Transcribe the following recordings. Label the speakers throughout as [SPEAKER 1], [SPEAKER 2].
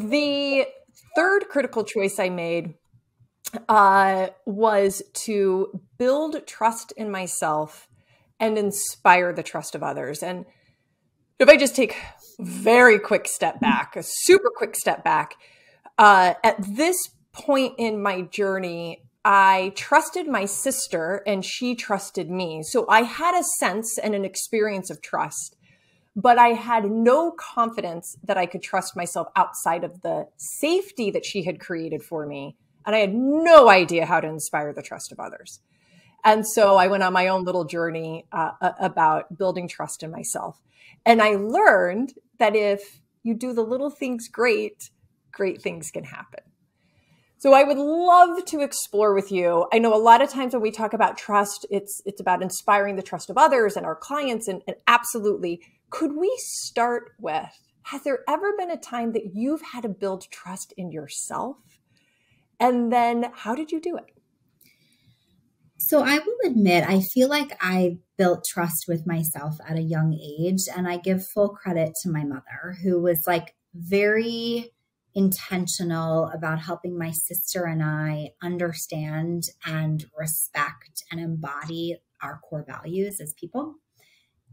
[SPEAKER 1] The third critical choice I made was to build trust in myself and inspire the trust of others. And if I just take a very quick step back, a super quick step back, at this point in my journey, I trusted my sister and she trusted me. So I had a sense and an experience of trust, but I had no confidence that I could trust myself outside of the safety that she had created for me. And I had no idea how to inspire the trust of others. And so I went on my own little journey about building trust in myself. And I learned that if you do the little things great, great things can happen. So I would love to explore with you. I know a lot of times when we talk about trust, it's about inspiring the trust of others and our clients. And absolutely, could we start with, has there ever been a time that you've had to build trust in yourself? And then how did you do it?
[SPEAKER 2] So I will admit, I feel like I built trust with myself at a young age. And I give full credit to my mother, who was like very intentional about helping my sister and I understand and respect and embody our core values as people.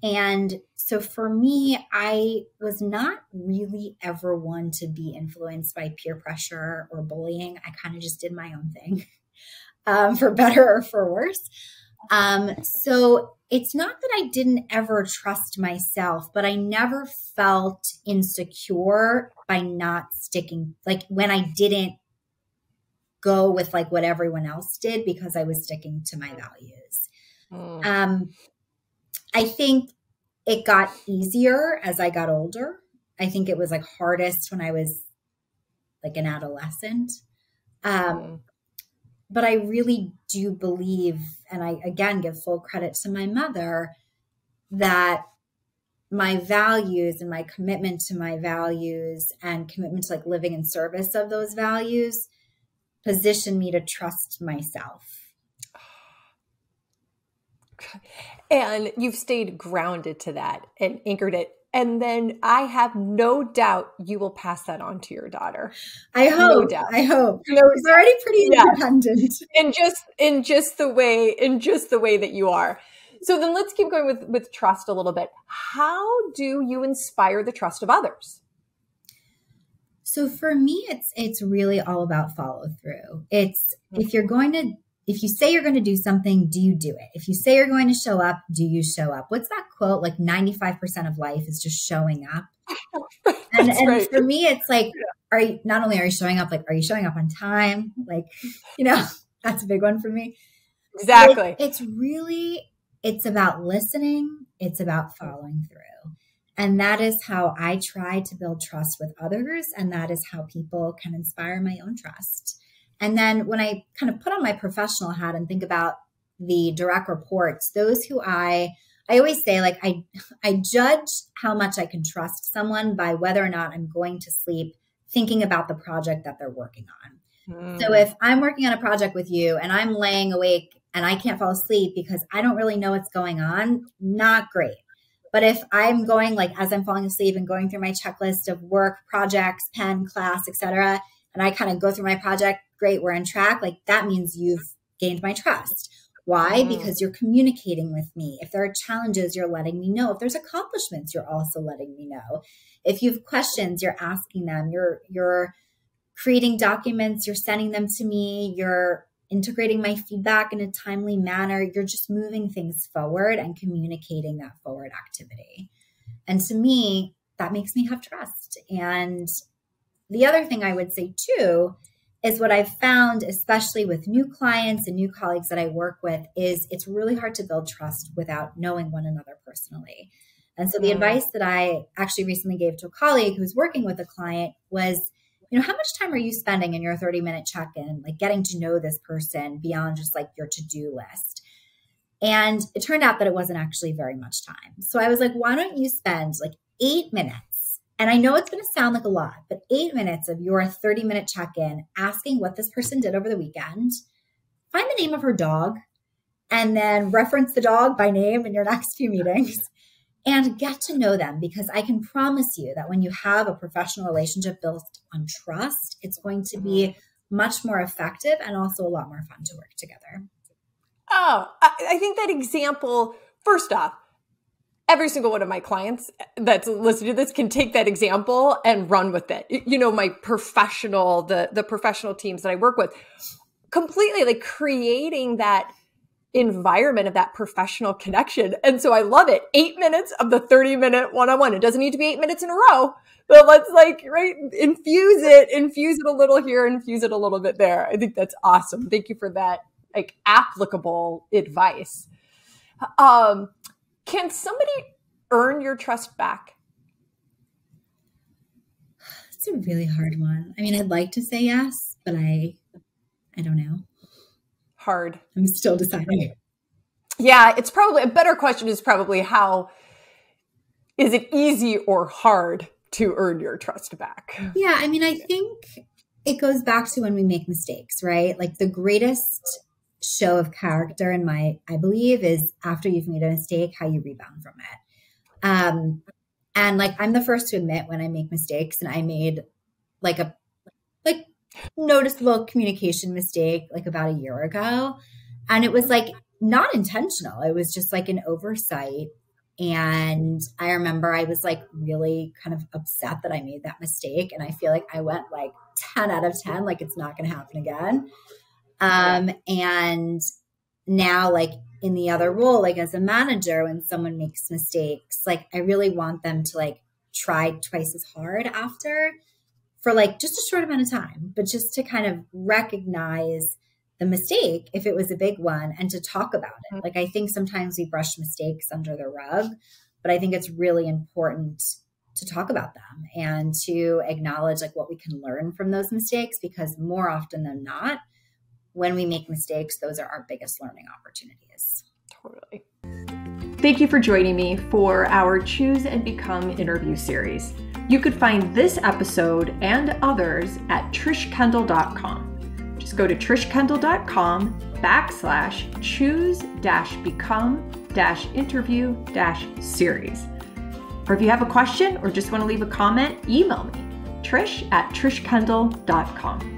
[SPEAKER 2] And so for me, I was not really ever one to be influenced by peer pressure or bullying. I kind of just did my own thing, for better or for worse. So it's not that I didn't ever trust myself, but I never felt insecure by not sticking, like when I didn't go with like what everyone else did because I was sticking to my values. I think it got easier as I got older. I think it was like hardest when I was like an adolescent. But I really do believe, and I again give full credit to my mother, that my values and my commitment to my values and commitment to like living in service of those values position me to trust myself.
[SPEAKER 1] And you've stayed grounded to that and anchored it. And then I have no doubt you will pass that on to your daughter.
[SPEAKER 2] I hope. No doubt. I hope. She's already pretty independent.
[SPEAKER 1] In just the way that you are. So then let's keep going with trust a little bit. How do you inspire the trust of others?
[SPEAKER 2] So for me, it's really all about follow through. It's if you say you're going to do something, do you do it? If you say you're going to show up, do you show up? What's that quote? Like 95% of life is just showing up. And right. For me, it's like, not only are you showing up, like, are you showing up on time? Like, that's a big one for me.
[SPEAKER 1] Exactly.
[SPEAKER 2] It's about listening. It's about following through. And that is how I try to build trust with others. And that is how people can inspire my own trust. And then when I kind of put on my professional hat and think about the direct reports, those who I always say, like, I judge how much I can trust someone by whether or not I'm going to sleep thinking about the project that they're working on. So if I'm working on a project with you and I'm laying awake and I can't fall asleep because I don't really know what's going on, not great. But if I'm going, like, as I'm falling asleep and going through my checklist of work, projects, pen, class, etc., and I kind of go through my project, great, we're on track. Like, that means you've gained my trust. Why? Because you're communicating with me. If there are challenges, you're letting me know. If there's accomplishments, you're also letting me know. If you have questions, you're asking them. You're creating documents, you're sending them to me, you're integrating my feedback in a timely manner. You're just moving things forward and communicating that forward activity. And to me, that makes me have trust. And the other thing I would say too is what I've found, especially with new clients and new colleagues that I work with, is it's really hard to build trust without knowing one another personally. And so the advice that I actually recently gave to a colleague who's working with a client was, how much time are you spending in your 30-minute check-in, like getting to know this person beyond just like your to-do list? And it turned out that it wasn't actually very much time. So I was like, why don't you spend like 8 minutes? And I know it's going to sound like a lot, but 8 minutes of your 30-minute check-in, asking what this person did over the weekend, find the name of her dog, and then reference the dog by name in your next few meetings. and get to know them, because I can promise you that when you have a professional relationship built on trust, it's going to be much more effective and also a lot more fun to work together.
[SPEAKER 1] Oh, I think that example, first off, every single one of my clients that's listening to this can take that example and run with it. You know, my professional, the professional teams that I work with, completely like creating that environment of that professional connection. And so I love it. 8 minutes of the 30-minute one-on-one. It doesn't need to be 8 minutes in a row, but let's infuse it a little here, infuse it a little bit there. I think that's awesome. Thank you for that, like, applicable advice. Can somebody earn your trust back?
[SPEAKER 2] It's a really hard one. I mean, I'd like to say yes, but I don't know.
[SPEAKER 1] Hard.
[SPEAKER 2] I'm still deciding.
[SPEAKER 1] Yeah, it's probably a better question is probably how is it easy or hard to earn your trust back?
[SPEAKER 2] Yeah, I mean, I think it goes back to when we make mistakes, right? Like the greatest show of character I believe is after you've made a mistake, how you rebound from it. And like, I'm the first to admit when I make mistakes, and I made like a noticeable communication mistake like about a year ago. And it was like not intentional. It was just like an oversight. And I remember I was like really kind of upset that I made that mistake. And I feel like I went like 10 out of 10, like it's not going to happen again. And now like in the other role, like as a manager, when someone makes mistakes, like I really want them to like try twice as hard after for like just a short amount of time, but just to kind of recognize the mistake if it was a big one and to talk about it. Like I think sometimes we brush mistakes under the rug, but I think it's really important to talk about them and to acknowledge like what we can learn from those mistakes, because more often than not, when we make mistakes, those are our biggest learning opportunities.
[SPEAKER 1] Totally. Thank you for joining me for our Choose and Become interview series. You could find this episode and others at trishkendall.com. Just go to trishkendall.com/choose-become-interview-series. Or if you have a question or just want to leave a comment, email me, trish@trishkendall.com.